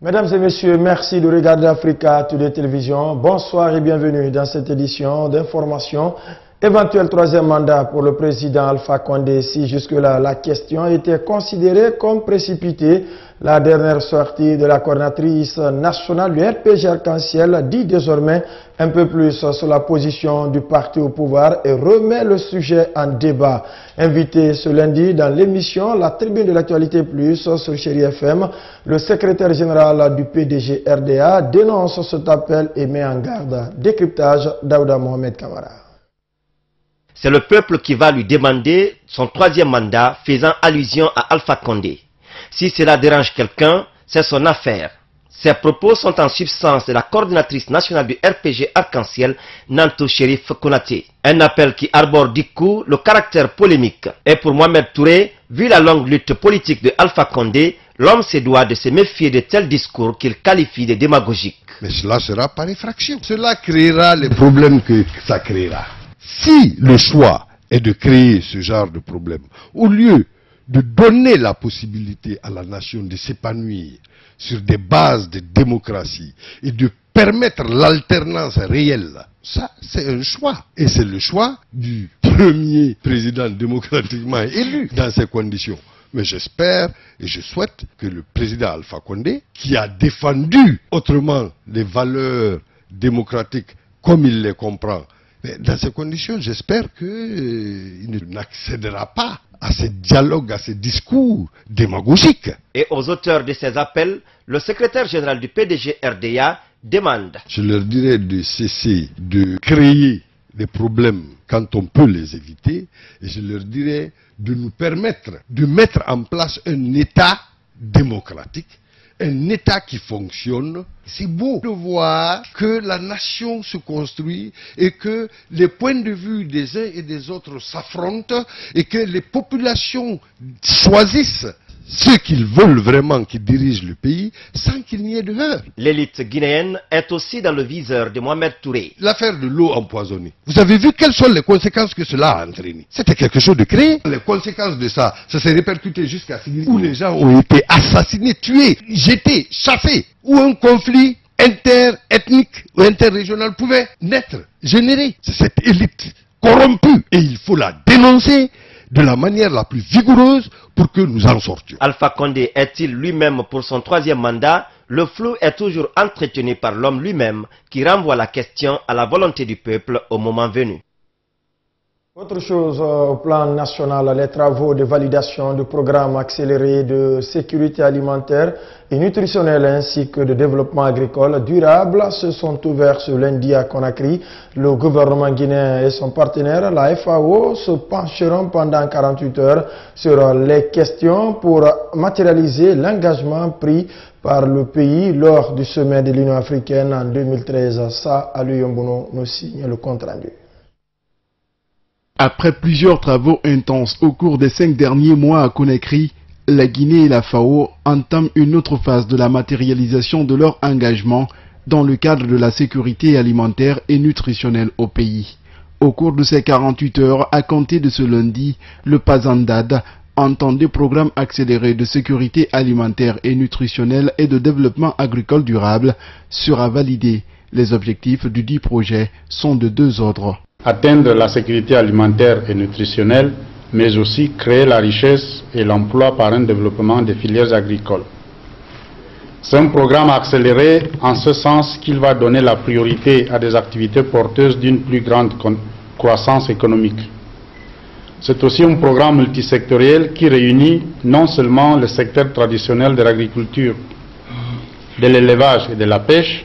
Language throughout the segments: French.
Mesdames et messieurs, merci de regarder Africa Today Télévision. Bonsoir et bienvenue dans cette édition d'information. Éventuel troisième mandat pour le président Alpha Condé. Si jusque-là la question était considérée comme précipitée, la dernière sortie de la coordinatrice nationale du RPG Arc-en-Ciel dit désormais un peu plus sur la position du parti au pouvoir et remet le sujet en débat. Invité ce lundi dans l'émission La Tribune de l'Actualité Plus sur Chéri FM, le secrétaire général du PDG RDA dénonce cet appel et met en garde. Décryptage d'Aouda Mohamed Kamara. C'est le peuple qui va lui demander son troisième mandat, faisant allusion à Alpha Condé. Si cela dérange quelqu'un, c'est son affaire. Ces propos sont en substance de la coordinatrice nationale du RPG Arc-en-Ciel, Nanto Chérif Konaté. Un appel qui arbore du coup le caractère polémique. Et pour Mohamed Touré, vu la longue lutte politique de Alpha Condé, l'homme se doit de se méfier de tels discours qu'il qualifie de démagogiques. Mais cela sera par effraction. Cela créera les problèmes que ça créera. Si le choix est de créer ce genre de problème, au lieu de donner la possibilité à la nation de s'épanouir sur des bases de démocratie et de permettre l'alternance réelle, ça c'est un choix. Et c'est le choix du premier président démocratiquement élu dans ces conditions. Mais j'espère et je souhaite que le président Alpha Condé, qui a défendu autrement les valeurs démocratiques comme il les comprend, mais dans ces conditions, j'espère qu'il n'accédera pas à ces dialogues, à ces discours démagogiques. Et aux auteurs de ces appels, le secrétaire général du PDG RDA demande. Je leur dirais de cesser de créer des problèmes quand on peut les éviter. Et je leur dirais de nous permettre de mettre en place un État démocratique. Un État qui fonctionne. C'est beau de voir que la nation se construit et que les points de vue des uns et des autres s'affrontent et que les populations choisissent ceux qu'ils veulent vraiment qui dirigent le pays sans qu'il n'y ait de heurts. L'élite guinéenne est aussi dans le viseur de Mohamed Touré. L'affaire de l'eau empoisonnée. Vous avez vu quelles sont les conséquences que cela a entraîné? C'était quelque chose de créé. Les conséquences de ça, ça s'est répercuté jusqu'à Sigiri, où les gens ont été assassinés, tués, jetés, chassés, où un conflit interethnique ou interrégional pouvait naître, générer. C'est cette élite corrompue et il faut la dénoncer de la manière la plus vigoureuse pour que nous en sortions. Alpha Condé est-il lui-même pour son troisième mandat? Le flou est toujours entretenu par l'homme lui-même qui renvoie la question à la volonté du peuple au moment venu. Autre chose au plan national, les travaux de validation du programme accéléré de sécurité alimentaire et nutritionnelle ainsi que de développement agricole durable se sont ouverts ce lundi à Conakry. Le gouvernement guinéen et son partenaire, la FAO, se pencheront pendant 48 heures sur les questions pour matérialiser l'engagement pris par le pays lors du sommet de l'Union africaine en 2013. Ça, Aliou Yombono nous signe le compte rendu. Après plusieurs travaux intenses au cours des 5 derniers mois à Conakry, la Guinée et la FAO entament une autre phase de la matérialisation de leur engagement dans le cadre de la sécurité alimentaire et nutritionnelle au pays. Au cours de ces 48 heures, à compter de ce lundi, le PASANDAD, entendé programme accéléré de sécurité alimentaire et nutritionnelle et de développement agricole durable, sera validé. Les objectifs du dit projet sont de 2 ordres. Atteindre la sécurité alimentaire et nutritionnelle, mais aussi créer la richesse et l'emploi par un développement des filières agricoles. C'est un programme accéléré en ce sens qu'il va donner la priorité à des activités porteuses d'une plus grande croissance économique. C'est aussi un programme multisectoriel qui réunit non seulement le secteur traditionnel de l'agriculture, de l'élevage et de la pêche,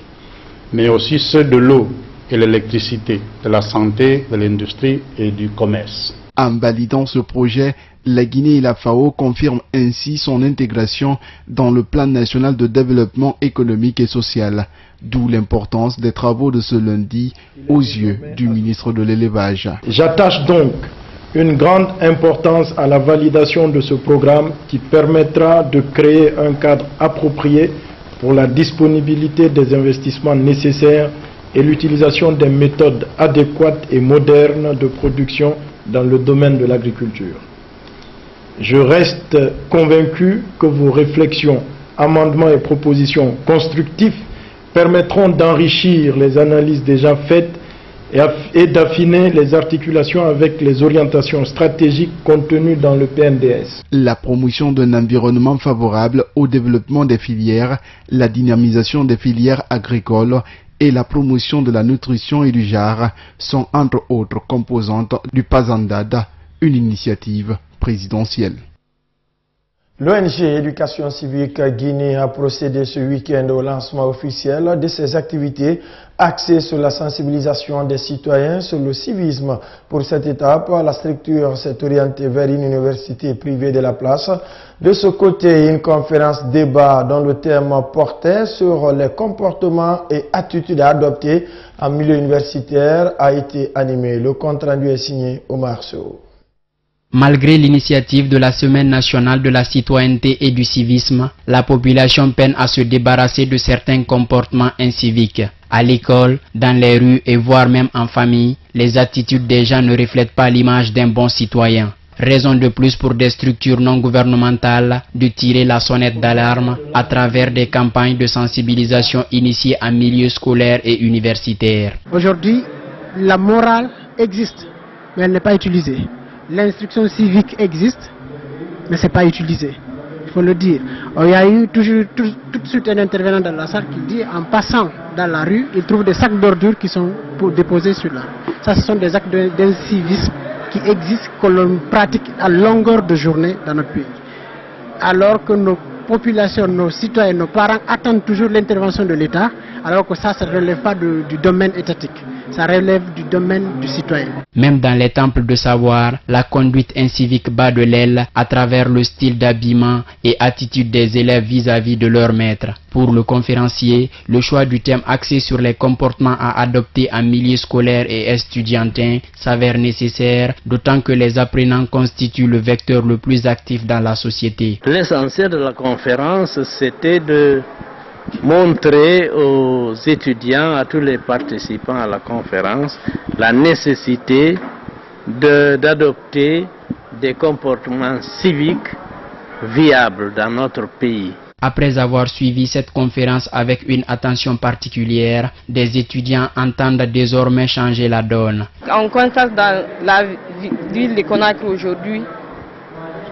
mais aussi ceux de l'eau et l'électricité, de la santé, de l'industrie et du commerce. En validant ce projet, la Guinée et la FAO confirment ainsi son intégration dans le plan national de développement économique et social, d'où l'importance des travaux de ce lundi aux yeux du ministre de l'Élevage. J'attache donc une grande importance à la validation de ce programme qui permettra de créer un cadre approprié pour la disponibilité des investissements nécessaires et l'utilisation des méthodes adéquates et modernes de production dans le domaine de l'agriculture. Je reste convaincu que vos réflexions amendements et propositions constructifs permettront d'enrichir les analyses déjà faites et d'affiner les articulations avec les orientations stratégiques contenues dans le PNDS. La promotion d'un environnement favorable au développement des filières, la dynamisation des filières agricoles et la promotion de la nutrition et du genre sont entre autres composantes du PASANDAD, une initiative présidentielle. L'ONG Éducation civique Guinée a procédé ce week-end au lancement officiel de ses activités axées sur la sensibilisation des citoyens sur le civisme. Pour cette étape, la structure s'est orientée vers une université privée de la place. De ce côté, une conférence débat dont le thème portait sur les comportements et attitudes à adopter en milieu universitaire a été animée. Le compte-rendu est signé Omar Sow. Malgré l'initiative de la Semaine nationale de la citoyenneté et du civisme, la population peine à se débarrasser de certains comportements inciviques. À l'école, dans les rues et voire même en famille, les attitudes des gens ne reflètent pas l'image d'un bon citoyen. Raison de plus pour des structures non gouvernementales de tirer la sonnette d'alarme à travers des campagnes de sensibilisation initiées en milieu scolaire et universitaire. Aujourd'hui, la morale existe, mais elle n'est pas utilisée. L'instruction civique existe, mais ce n'est pas utilisé. Il faut le dire. Il y a eu tout de suite un intervenant dans la salle qui dit, en passant dans la rue, il trouve des sacs d'ordures qui sont déposés sur la rue. Ça, ce sont des actes d'incivisme qui existent, que l'on pratique à longueur de journée dans notre pays. Alors que nos populations, nos citoyens, nos parents attendent toujours l'intervention de l'État, alors que ça ne relève pas du domaine étatique, ça relève du domaine du citoyen. Même dans les temples de savoir, la conduite incivique bat de l'aile à travers le style d'habillement et attitude des élèves vis-à-vis de leur maître. Pour le conférencier, le choix du thème axé sur les comportements à adopter en milieu scolaire et estudiantin s'avère nécessaire, d'autant que les apprenants constituent le vecteur le plus actif dans la société. L'essentiel de la conférence, c'était de montrer aux étudiants, à tous les participants à la conférence, la nécessité d'adopter des comportements civiques viables dans notre pays. Après avoir suivi cette conférence avec une attention particulière, des étudiants entendent désormais changer la donne. On constate dans la ville de Conakry aujourd'hui,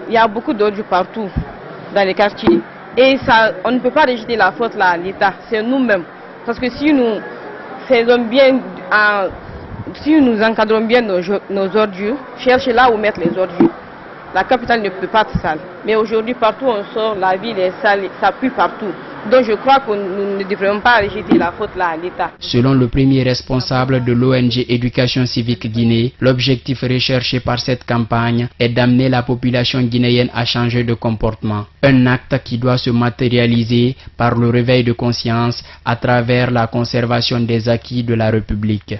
il y a beaucoup d'ordures partout dans les quartiers. Et ça, on ne peut pas rejeter la faute là à l'État, c'est nous-mêmes. Parce que si nous faisons bien, si nous encadrons bien nos ordures, chercher là où mettre les ordures. La capitale ne peut pas être sale. Mais aujourd'hui, partout où on sort, la ville est sale, ça pue partout. Donc je crois que nous ne devrions pas rejeter la faute là à l'État. Selon le premier responsable de l'ONG Éducation civique Guinée, l'objectif recherché par cette campagne est d'amener la population guinéenne à changer de comportement. Un acte qui doit se matérialiser par le réveil de conscience à travers la conservation des acquis de la République.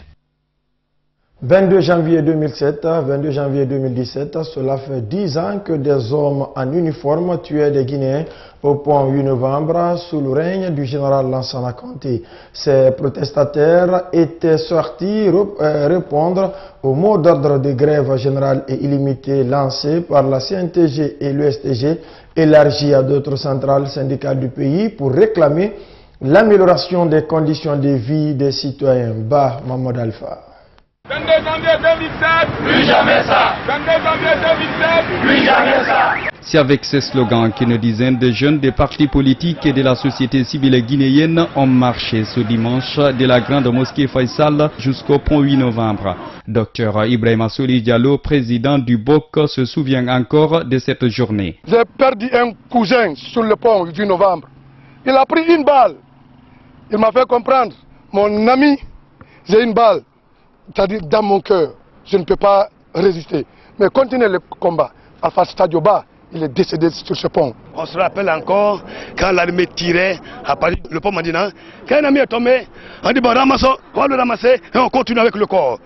22 janvier 2007, 22 janvier 2017, cela fait 10 ans que des hommes en uniforme tuaient des Guinéens au pont 8 novembre sous le règne du général Lansana Conté. Ces protestataires étaient sortis répondre au mot d'ordre de grève générale et illimitée lancé par la CNTG et l'USTG, élargi à d'autres centrales syndicales du pays pour réclamer l'amélioration des conditions de vie des citoyens. Bah, Mahmoud Alpha. 22 janvier 2007, plus jamais ça. 22 janvier 2007, plus jamais ça. C'est avec ces slogans qu'une dizaine de jeunes des partis politiques et de la société civile guinéenne ont marché ce dimanche de la grande mosquée Faisal jusqu'au pont 8 novembre. Dr Ibrahima Soli Diallo, président du BOC, se souvient encore de cette journée. J'ai perdu un cousin sur le pont 8 novembre. Il a pris une balle. Il m'a fait comprendre, mon ami, j'ai une balle. C'est-à-dire dans mon cœur, je ne peux pas résister. Mais continuez le combat. Alpha Stadioba, il est décédé sur ce pont. On se rappelle encore quand l'armée tirait à Paris, le pont Mandina. Quand un ami est tombé, on dit bon ramassons, on va le ramasser et on continue avec le corps.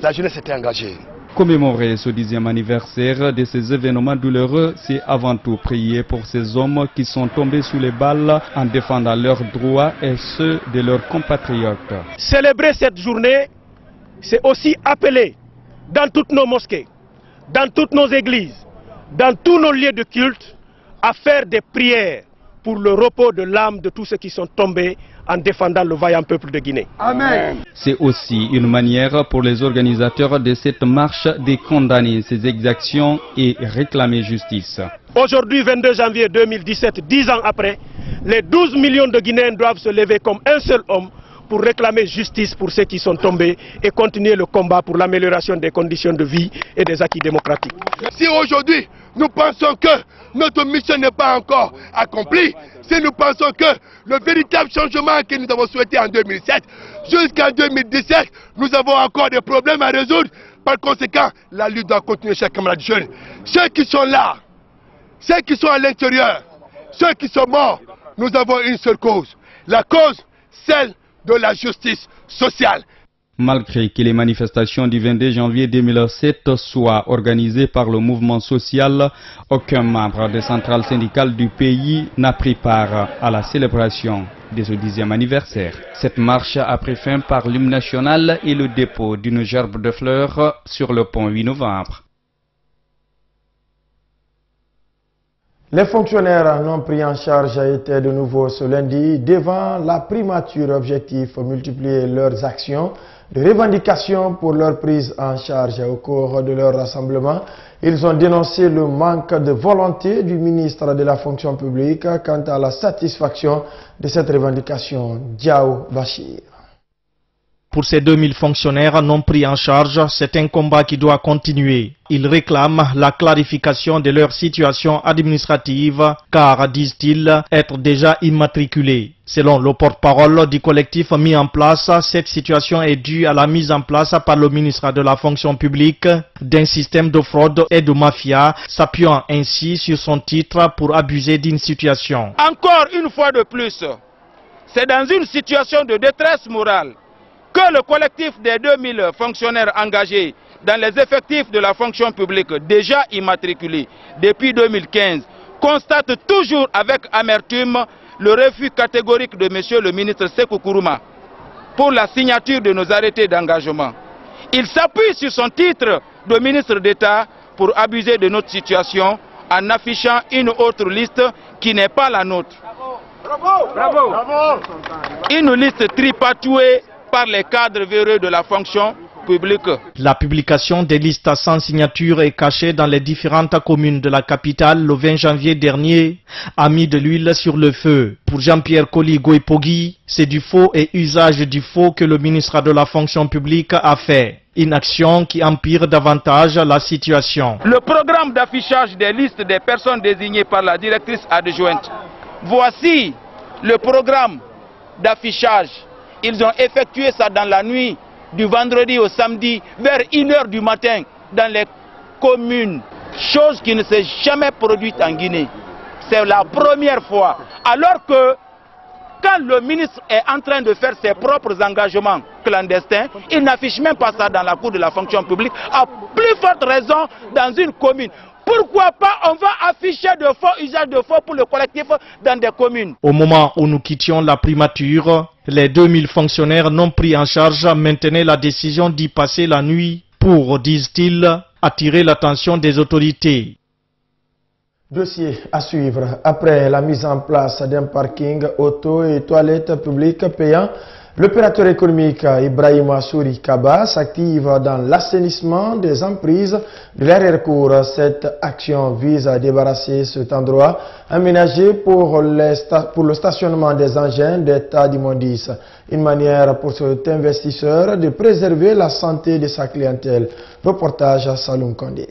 La jeunesse était engagée. Commémorer ce 10e anniversaire de ces événements douloureux, c'est avant tout prier pour ces hommes qui sont tombés sous les balles en défendant leurs droits et ceux de leurs compatriotes. Célébrer cette journée, c'est aussi appeler dans toutes nos mosquées, dans toutes nos églises, dans tous nos lieux de culte, à faire des prières pour le repos de l'âme de tous ceux qui sont tombés en défendant le vaillant peuple de Guinée. Amen. C'est aussi une manière pour les organisateurs de cette marche de condamner ces exactions et réclamer justice. Aujourd'hui, 22 janvier 2017, 10 ans après, les 12 millions de Guinéens doivent se lever comme un seul homme pour réclamer justice pour ceux qui sont tombés et continuer le combat pour l'amélioration des conditions de vie et des acquis démocratiques. Si aujourd'hui nous pensons que notre mission n'est pas encore accomplie, si nous pensons que le véritable changement que nous avons souhaité en 2007, jusqu'en 2017, nous avons encore des problèmes à résoudre, par conséquent, la lutte doit continuer, chers camarades jeunes. Ceux qui sont là, ceux qui sont à l'intérieur, ceux qui sont morts, nous avons une seule cause. La cause, celle de la justice sociale. Malgré que les manifestations du 22 janvier 2007 soient organisées par le mouvement social, aucun membre des centrales syndicales du pays n'a pris part à la célébration de ce 10e anniversaire. Cette marche a pris fin par l'hymne national et le dépôt d'une gerbe de fleurs sur le pont 8 novembre. Les fonctionnaires non pris en charge étaient de nouveau ce lundi devant la primature, objectif multiplier leurs actions de revendication pour leur prise en charge. Au cours de leur rassemblement, ils ont dénoncé le manque de volonté du ministre de la fonction publique quant à la satisfaction de cette revendication. Diao Bachir. Pour ces 2000 fonctionnaires non pris en charge, c'est un combat qui doit continuer. Ils réclament la clarification de leur situation administrative car, disent-ils, être déjà immatriculés. Selon le porte-parole du collectif mis en place, cette situation est due à la mise en place par le ministre de la fonction publique d'un système de fraude et de mafia, s'appuyant ainsi sur son titre pour abuser d'une situation. Encore une fois de plus, c'est dans une situation de détresse morale que le collectif des 2000 fonctionnaires engagés dans les effectifs de la fonction publique déjà immatriculés depuis 2015 constate toujours avec amertume le refus catégorique de M. le ministre Sékou Kourouma pour la signature de nos arrêtés d'engagement. Il s'appuie sur son titre de ministre d'État pour abuser de notre situation en affichant une autre liste qui n'est pas la nôtre. Bravo, bravo, bravo. Une liste tripatouée par les cadres véreux de la fonction publique. La publication des listes sans signature est cachée dans les différentes communes de la capitale le 20 janvier dernier a mis de l'huile sur le feu. Pour Jean-Pierre Koli-Goïpogui, c'est du faux et usage du faux que le ministre de la fonction publique a fait. Une action qui empire davantage la situation. Le programme d'affichage des listes des personnes désignées par la directrice adjointe. Voici le programme d'affichage. Ils ont effectué ça dans la nuit du vendredi au samedi vers 1h du matin dans les communes. Chose qui ne s'est jamais produite en Guinée. C'est la première fois. Alors que quand le ministre est en train de faire ses propres engagements clandestins, il n'affiche même pas ça dans la cour de la fonction publique, à plus forte raison dans une commune. Pourquoi pas on va afficher de faux, usage de faux pour le collectif dans des communes? Au moment où nous quittions la primature, les 2000 fonctionnaires non pris en charge maintenaient la décision d'y passer la nuit pour, disent-ils, attirer l'attention des autorités. Dossier à suivre. Après la mise en place d'un parking auto et toilettes publiques payants, l'opérateur économique Ibrahima Souri Kaba s'active dans l'assainissement des emprises de l'arrière-cour. Cette action vise à débarrasser cet endroit aménagé pour le stationnement des engins d'état d'immondice. Une manière pour cet investisseur de préserver la santé de sa clientèle. Reportage à Saloum Kondé.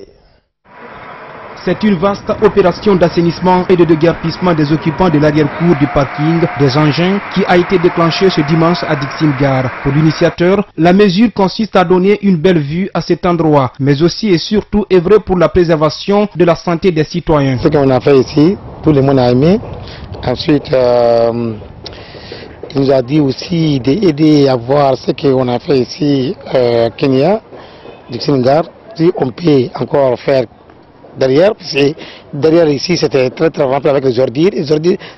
C'est une vaste opération d'assainissement et de déguerpissement des occupants de l'arrière-cour du parking des engins qui a été déclenchée ce dimanche à Dixine-Gare. Pour l'initiateur, la mesure consiste à donner une belle vue à cet endroit, mais aussi et surtout œuvrer pour la préservation de la santé des citoyens. Ce qu'on a fait ici, tout le monde a aimé. Ensuite, il nous a dit aussi d'aider à voir ce qu'on a fait ici, Kenya, Dixine-Gare, si on peut encore faire derrière, parce que derrière ici c'était très rempli avec les ordures.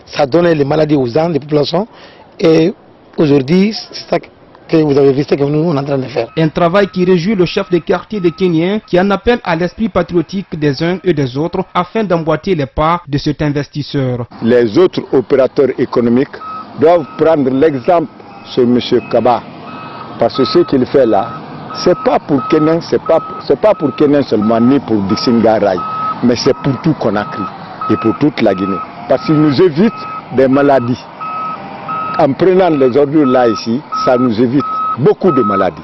Ça donnait les maladies aux gens, les populations. Et aujourd'hui, c'est ça que vous avez vu ce que nous on est en train de faire. Un travail qui réjouit le chef de quartier des Kenyans qui en appelle à l'esprit patriotique des uns et des autres afin d'emboîter les pas de cet investisseur. Les autres opérateurs économiques doivent prendre l'exemple sur M. Kaba. Parce que ce qu'il fait là, c'est pas pour Kenan, c'est pas pour Kenan seulement, ni pour Dixingaray, mais c'est pour tout Conakry et pour toute la Guinée. Parce qu'il nous évite des maladies. En prenant les ordures là ici, ça nous évite beaucoup de maladies.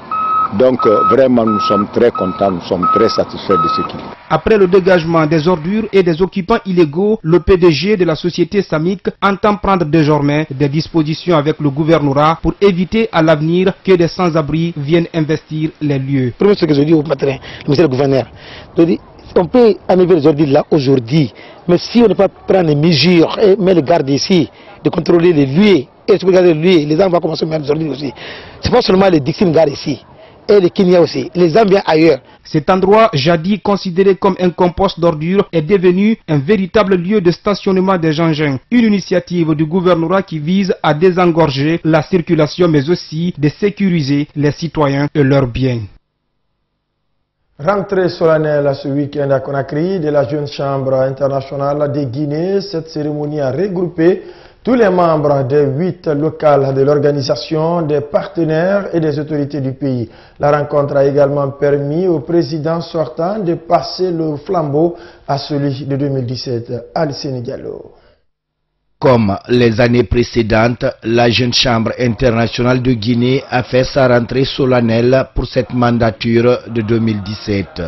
Donc vraiment nous sommes très contents, nous sommes très satisfaits de ce qu'il fait. Après le dégagement des ordures et des occupants illégaux, le PDG de la société Samic entend prendre désormais des dispositions avec le gouvernorat pour éviter à l'avenir que des sans-abri viennent investir les lieux. Premier ce que je dis au matin, le monsieur le gouverneur, on peut enlever les ordures là aujourd'hui, mais si on ne peut pas prendre les mesures et mettre les gardes ici, de contrôler les lieux, et de regarder les lieux, les gens vont commencer à mettre les ordures aussi. Ce n'est pas seulement les Dixingar ici. Et les Kenya aussi, les gens viennent ailleurs. Cet endroit, jadis considéré comme un compost d'ordures, est devenu un véritable lieu de stationnement des engins. Une initiative du gouvernorat qui vise à désengorger la circulation mais aussi de sécuriser les citoyens et leurs biens. Rentrée solennelle ce week-end à Conakry de la Jeune Chambre internationale de Guinée. Cette cérémonie a regroupé tous les membres des 8 locales de l'organisation, des partenaires et des autorités du pays. La rencontre a également permis au président sortant de passer le flambeau à celui de 2017, Alcine Diallo. Comme les années précédentes, la Jeune Chambre internationale de Guinée a fait sa rentrée solennelle pour cette mandature de 2017.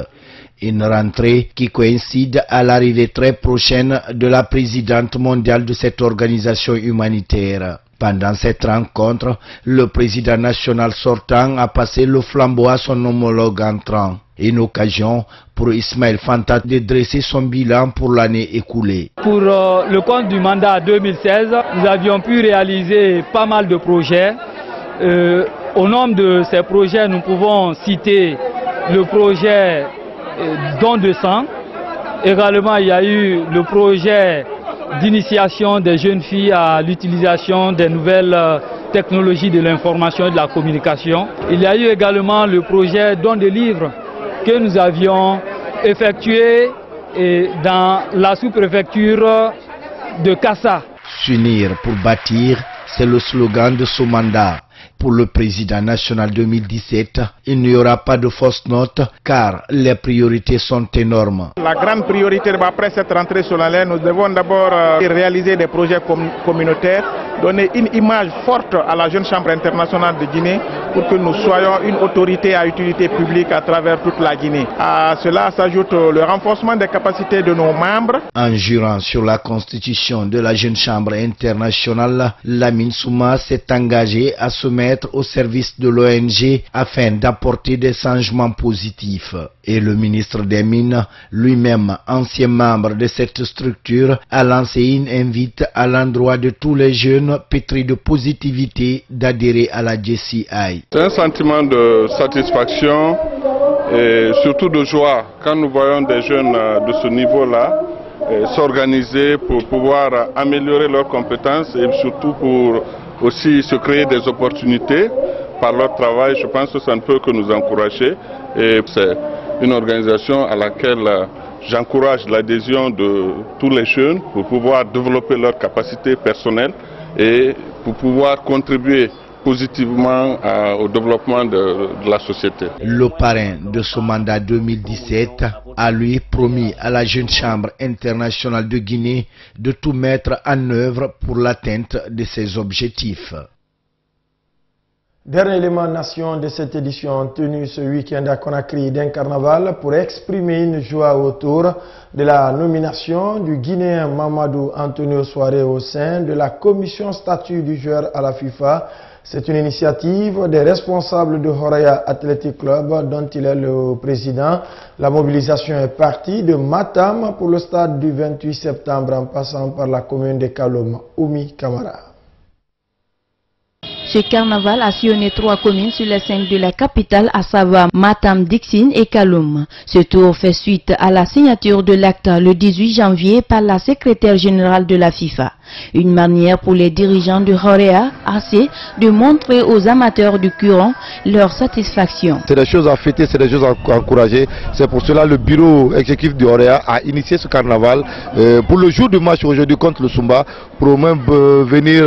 Une rentrée qui coïncide à l'arrivée très prochaine de la présidente mondiale de cette organisation humanitaire. Pendant cette rencontre, le président national sortant a passé le flambeau à son homologue entrant. Une occasion pour Ismaël Fanta de dresser son bilan pour l'année écoulée. Pour le compte du mandat 2016, nous avions pu réaliser pas mal de projets. Au nombre de ces projets, nous pouvons citer le projet don de sang. Également, il y a eu le projet d'initiation des jeunes filles à l'utilisation des nouvelles technologies de l'information et de la communication. Il y a eu également le projet don de livres que nous avions effectué dans la sous-préfecture de Kassa. S'unir pour bâtir, c'est le slogan de ce mandat. Pour le président national 2017, il n'y aura pas de fausses notes car les priorités sont énormes. La grande priorité après cette rentrée solennelle, nous devons d'abord réaliser des projets communautaires, donner une image forte à la Jeune Chambre internationale de Guinée pour que nous soyons une autorité à utilité publique à travers toute la Guinée. À cela s'ajoute le renforcement des capacités de nos membres. En jurant sur la constitution de la Jeune Chambre internationale, Lamine Souma s'est engagé à se mettre au service de l'ONG afin d'apporter des changements positifs. Et le ministre des Mines, lui-même ancien membre de cette structure, a lancé une invite à l'endroit de tous les jeunes pétris de positivité d'adhérer à la JCI. C'est un sentiment de satisfaction et surtout de joie quand nous voyons des jeunes de ce niveau-là s'organiser pour pouvoir améliorer leurs compétences et surtout pour aussi se créer des opportunités par leur travail. Je pense que ça ne peut que nous encourager et c'est une organisation à laquelle j'encourage l'adhésion de tous les jeunes pour pouvoir développer leurs capacités personnelles et pour pouvoir contribuer positivement au développement de la société. Le parrain de ce mandat 2017 a lui promis à la Jeune Chambre internationale de Guinée de tout mettre en œuvre pour l'atteinte de ses objectifs. Dernier élément nation de cette édition tenue ce week-end à Conakry d'un carnaval pour exprimer une joie autour de la nomination du Guinéen Mamadou Antonio Souaré au sein de la commission statut du joueur à la FIFA. C'est une initiative des responsables de Horaya Athletic Club dont il est le président. La mobilisation est partie de Matam pour le stade du 28 septembre en passant par la commune de Kalom. Oumi Kamara. Ce ce carnaval a sillonné 3 communes sur les 5 de la capitale, à savoir Matam, Dixine et Kaloum. Ce tour fait suite à la signature de l'acte le 18 janvier par la secrétaire générale de la FIFA. Une manière pour les dirigeants de Horea AC de montrer aux amateurs du courant leur satisfaction. C'est des choses à fêter, c'est des choses à encourager. C'est pour cela que le bureau exécutif de Horea a initié ce carnaval pour le jour du match aujourd'hui contre le Sumba, pour même venir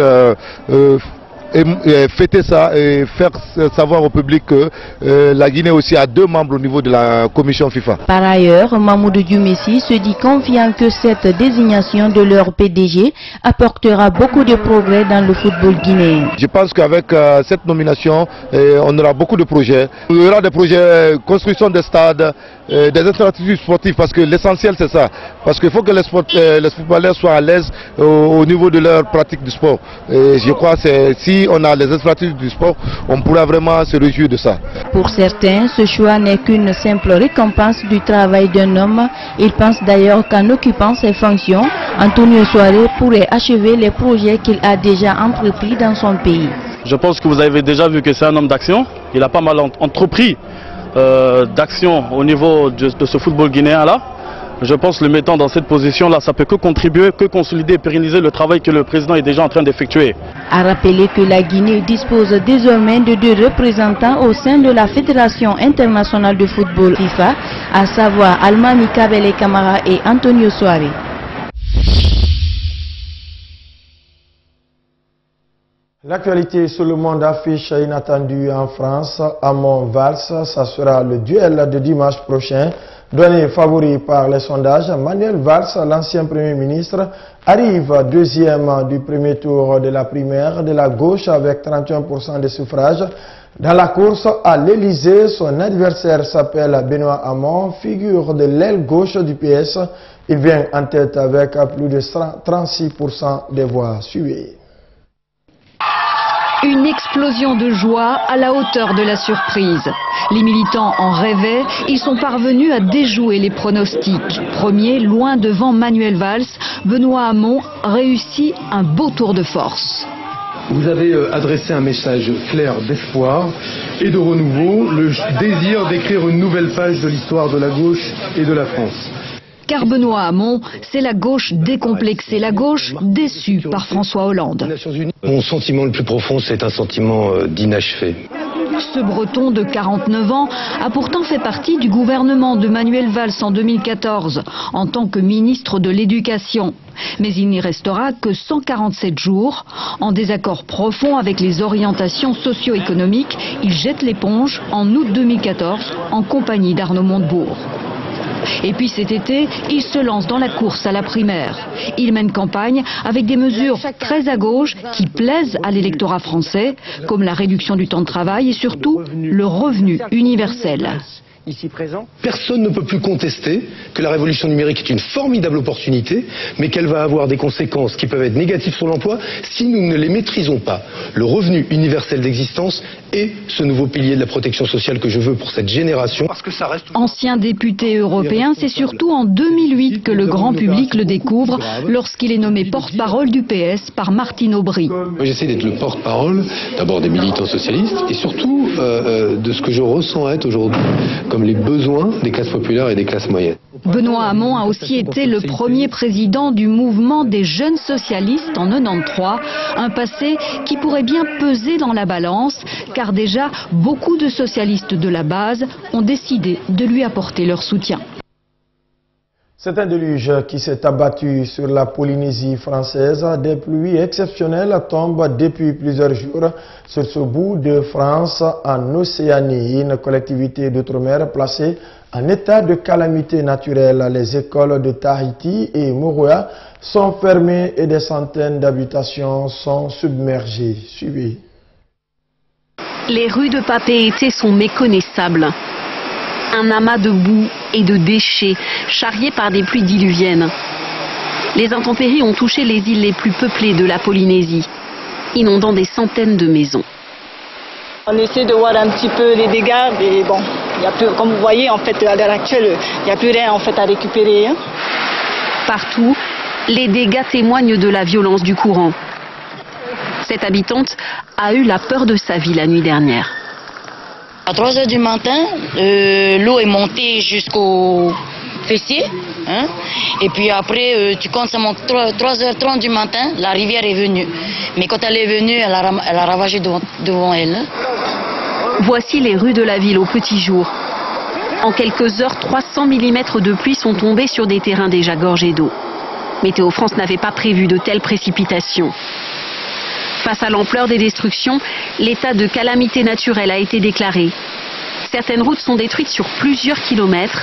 fêter ça et faire savoir au public que la Guinée aussi a 2 membres au niveau de la commission FIFA. Par ailleurs, Mamoudou Dioumessi se dit confiant que cette désignation de leur PDG apportera beaucoup de progrès dans le football guinéen. Je pense qu'avec cette nomination, on aura beaucoup de projets. Il y aura des projets, construction des stades, des infrastructures sportives, parce que l'essentiel c'est ça. Parce qu'il faut que les footballeurs soient à l'aise au niveau de leur pratique du sport. Et je crois que si on a les infrastructures du sport, on pourra vraiment se réjouir de ça. Pour certains, ce choix n'est qu'une simple récompense du travail d'un homme. Ils pensent d'ailleurs qu'en occupant ces fonctions, Antonio Soare pourrait achever les projets qu'il a déjà entrepris dans son pays. Je pense que vous avez déjà vu que c'est un homme d'action. Il a pas mal entrepris d'action au niveau de ce football guinéen-là. Je pense que le mettant dans cette position-là, ça peut que contribuer, que consolider et pérenniser le travail que le président est déjà en train d'effectuer. À rappeler que la Guinée dispose désormais de 2 représentants au sein de la Fédération internationale de football FIFA, à savoir Almami Kabele Camara et Antonio Soare. L'actualité sur le monde affiche inattendue en France. Hamon Valls, ça sera le duel de dimanche prochain. Donné favori par les sondages, Manuel Valls, l'ancien Premier ministre, arrive 2e du premier tour de la primaire de la gauche avec 31% des suffrages. Dans la course à l'Élysée, son adversaire s'appelle Benoît Hamon, figure de l'aile gauche du PS. Il vient en tête avec plus de 36% des voix. Suivez. Une explosion de joie à la hauteur de la surprise. Les militants en rêvaient, ils sont parvenus à déjouer les pronostics. Premier, loin devant Manuel Valls, Benoît Hamon réussit un beau tour de force. Vous avez adressé un message clair d'espoir et de renouveau, le désir d'écrire une nouvelle page de l'histoire de la gauche et de la France. Car Benoît Hamon, c'est la gauche décomplexée, la gauche déçue par François Hollande. Mon sentiment le plus profond, c'est un sentiment d'inachevé. Ce Breton de 49 ans a pourtant fait partie du gouvernement de Manuel Valls en 2014 en tant que ministre de l'Éducation. Mais il n'y restera que 147 jours. En désaccord profond avec les orientations socio-économiques, il jette l'éponge en août 2014 en compagnie d'Arnaud Montebourg. Et puis cet été, il se lance dans la course à la primaire. Il mène campagne avec des mesures très à gauche qui plaisent à l'électorat français, comme la réduction du temps de travail et surtout le revenu universel. Ici présent. Personne ne peut plus contester que la révolution numérique est une formidable opportunité, mais qu'elle va avoir des conséquences qui peuvent être négatives sur l'emploi si nous ne les maîtrisons pas. Le revenu universel d'existence est ce nouveau pilier de la protection sociale que je veux pour cette génération. Parce que ça reste... Ancien député européen, c'est surtout en 2008 que le grand public le découvre lorsqu'il est nommé porte-parole du PS par Martine Aubry. J'essaie d'être le porte-parole d'abord des militants socialistes et surtout de ce que je ressens être aujourd'hui comme les besoins des classes populaires et des classes moyennes. Benoît Hamon a aussi été le premier président du mouvement des jeunes socialistes en 93, un passé qui pourrait bien peser dans la balance, car déjà beaucoup de socialistes de la base ont décidé de lui apporter leur soutien. C'est un déluge qui s'est abattu sur la Polynésie française. Des pluies exceptionnelles tombent depuis plusieurs jours sur ce bout de France en Océanie. Une collectivité d'outre-mer placée en état de calamité naturelle. Les écoles de Tahiti et Moroa sont fermées et des centaines d'habitations sont submergées. Suivez. Les rues de Papeete sont méconnaissables. Un amas de boue et de déchets charriés par des pluies diluviennes. Les intempéries ont touché les îles les plus peuplées de la Polynésie, inondant des centaines de maisons. On essaie de voir un petit peu les dégâts, mais bon, il y a plus, comme vous voyez, en fait, à l'heure actuelle, il n'y a plus rien en fait à récupérer. Partout, les dégâts témoignent de la violence du courant. Cette habitante a eu la peur de sa vie la nuit dernière. À 3 h du matin, l'eau est montée jusqu'au fessier. Hein? Et puis après, tu comptes, ça monte 3 h 30 du matin, la rivière est venue. Mais quand elle est venue, elle a ravagé devant elle. Voici les rues de la ville au petit jour. En quelques heures, 300 mm de pluie sont tombés sur des terrains déjà gorgés d'eau. Météo France n'avait pas prévu de telles précipitations. Face à l'ampleur des destructions, l'état de calamité naturelle a été déclaré. Certaines routes sont détruites sur plusieurs kilomètres.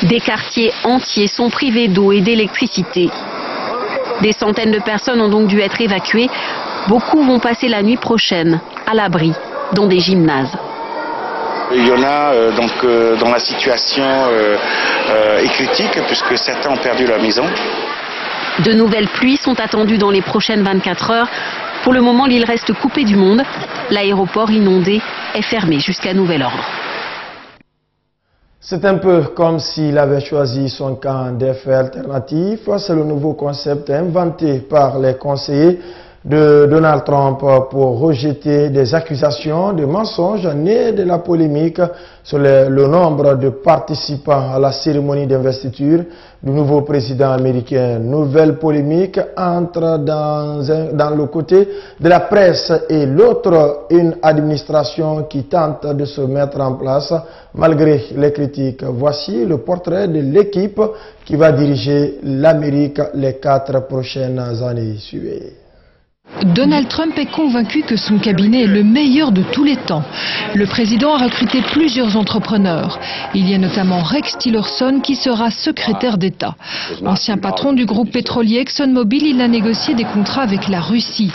Des quartiers entiers sont privés d'eau et d'électricité. Des centaines de personnes ont donc dû être évacuées. Beaucoup vont passer la nuit prochaine à l'abri dans des gymnases. Il y en a dont la situation est critique puisque certains ont perdu leur maison. De nouvelles pluies sont attendues dans les prochaines 24 heures. Pour le moment, l'île reste coupée du monde. L'aéroport inondé est fermé jusqu'à nouvel ordre. C'est un peu comme s'il avait choisi son camp d'effets alternatif. C'est le nouveau concept inventé par les conseillers de Donald Trump pour rejeter des accusations de mensonges nées de la polémique sur le nombre de participants à la cérémonie d'investiture du nouveau président américain. Nouvelle polémique entre dans le côté de la presse et l'autre, une administration qui tente de se mettre en place malgré les critiques. Voici le portrait de l'équipe qui va diriger l'Amérique les 4 prochaines années. Suivez. Donald Trump est convaincu que son cabinet est le meilleur de tous les temps. Le président a recruté plusieurs entrepreneurs. Il y a notamment Rex Tillerson qui sera secrétaire d'État. Ancien patron du groupe pétrolier ExxonMobil, il a négocié des contrats avec la Russie.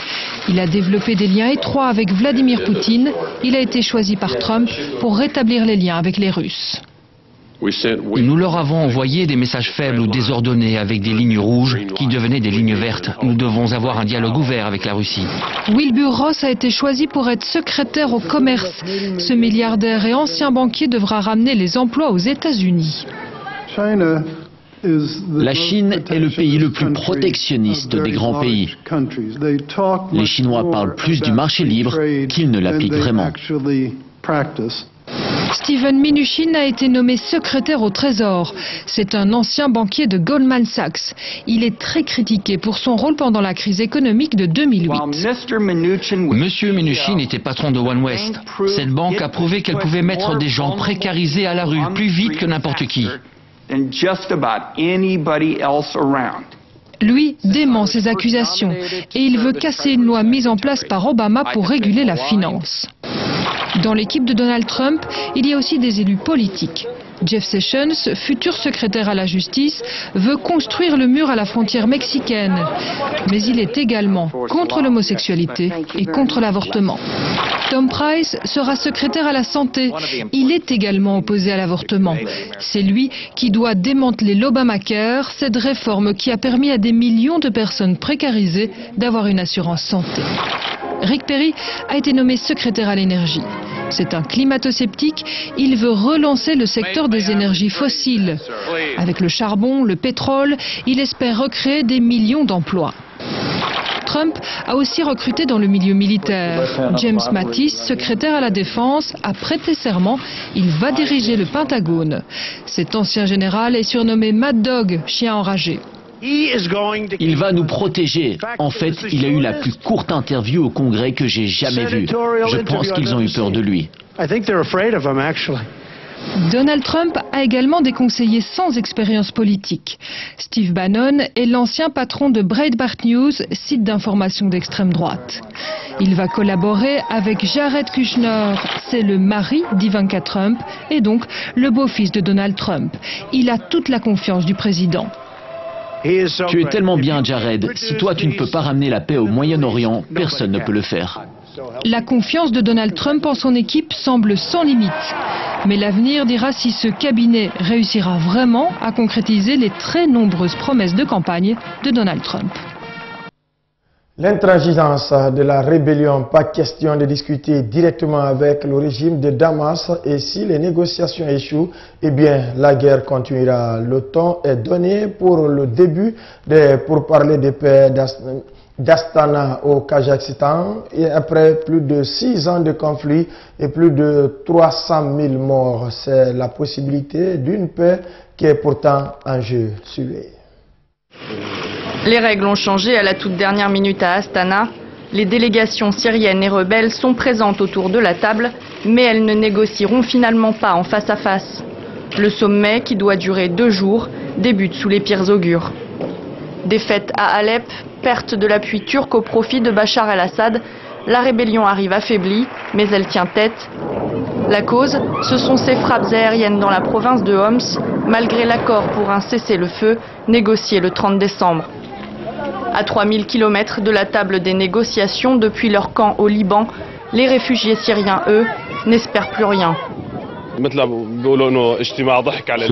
Il a développé des liens étroits avec Vladimir Poutine. Il a été choisi par Trump pour rétablir les liens avec les Russes. Nous leur avons envoyé des messages faibles ou désordonnés avec des lignes rouges qui devenaient des lignes vertes. Nous devons avoir un dialogue ouvert avec la Russie. Wilbur Ross a été choisi pour être secrétaire au commerce. Ce milliardaire et ancien banquier devra ramener les emplois aux États-Unis. La Chine est le pays le plus protectionniste des grands pays. Les Chinois parlent plus du marché libre qu'ils ne l'appliquent vraiment. Steven Mnuchin a été nommé secrétaire au Trésor. C'est un ancien banquier de Goldman Sachs. Il est très critiqué pour son rôle pendant la crise économique de 2008. Monsieur Mnuchin était patron de One West. Cette banque a prouvé qu'elle pouvait mettre des gens précarisés à la rue plus vite que n'importe qui. Lui dément ces accusations et il veut casser une loi mise en place par Obama pour réguler la finance. Dans l'équipe de Donald Trump, il y a aussi des élus politiques. Jeff Sessions, futur secrétaire à la justice, veut construire le mur à la frontière mexicaine. Mais il est également contre l'homosexualité et contre l'avortement. Tom Price sera secrétaire à la santé. Il est également opposé à l'avortement. C'est lui qui doit démanteler l'Obamacare, cette réforme qui a permis à des millions de personnes précarisées d'avoir une assurance santé. Rick Perry a été nommé secrétaire à l'énergie. C'est un climato-sceptique, il veut relancer le secteur des énergies fossiles. Avec le charbon, le pétrole, il espère recréer des millions d'emplois. Trump a aussi recruté dans le milieu militaire. James Mattis, secrétaire à la Défense, a prêté serment. Il va diriger le Pentagone. Cet ancien général est surnommé Mad Dog, chien enragé. Il va nous protéger. En fait, il a eu la plus courte interview au Congrès que j'ai jamais vue. Je pense qu'ils ont eu peur de lui. Donald Trump a également des conseillers sans expérience politique. Steve Bannon est l'ancien patron de Breitbart News, site d'information d'extrême droite. Il va collaborer avec Jared Kushner, c'est le mari d'Ivanka Trump et donc le beau-fils de Donald Trump. Il a toute la confiance du président. Tu es tellement bien, Jared. Si toi tu ne peux pas ramener la paix au Moyen-Orient, personne ne peut le faire. La confiance de Donald Trump en son équipe semble sans limite. Mais l'avenir dira si ce cabinet réussira vraiment à concrétiser les très nombreuses promesses de campagne de Donald Trump. L'intransigeance de la rébellion, pas question de discuter directement avec le régime de Damas et si les négociations échouent, eh bien la guerre continuera. Le ton est donné pour le début pour parler de paix d'Astana au Kazakhstan, et après plus de 6 ans de conflit et plus de 300 000 morts. C'est la possibilité d'une paix qui est pourtant en jeu. Suivez. Les règles ont changé à la toute dernière minute à Astana. Les délégations syriennes et rebelles sont présentes autour de la table, mais elles ne négocieront finalement pas en face à face. Le sommet, qui doit durer 2 jours, débute sous les pires augures. Défaite à Alep, perte de l'appui turc au profit de Bachar el-Assad, la rébellion arrive affaiblie, mais elle tient tête. La cause, ce sont ces frappes aériennes dans la province de Homs, malgré l'accord pour un cessez-le-feu négocié le 30 décembre. À 3000 km de la table des négociations depuis leur camp au Liban, les réfugiés syriens, eux, n'espèrent plus rien. Ce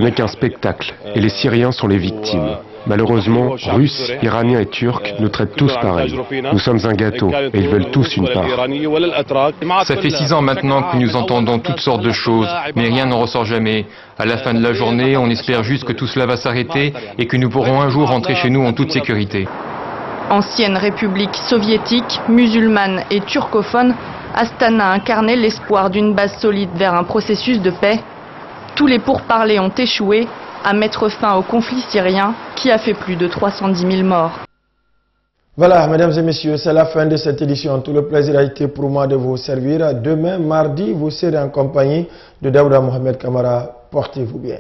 n'est qu'un spectacle, et les Syriens sont les victimes. Malheureusement, Russes, Iraniens et Turcs nous traitent tous pareil. Nous sommes un gâteau, et ils veulent tous une part. Ça fait 6 ans maintenant que nous entendons toutes sortes de choses, mais rien n'en ressort jamais. À la fin de la journée, on espère juste que tout cela va s'arrêter et que nous pourrons un jour rentrer chez nous en toute sécurité. Ancienne république soviétique, musulmane et turcophone, Astana incarnait l'espoir d'une base solide vers un processus de paix. Tous les pourparlers ont échoué à mettre fin au conflit syrien qui a fait plus de 310 000 morts. Voilà, mesdames et messieurs, c'est la fin de cette édition. Tout le plaisir a été pour moi de vous servir. Demain, mardi, vous serez en compagnie de Daouda Mohamed Kamara. Portez-vous bien.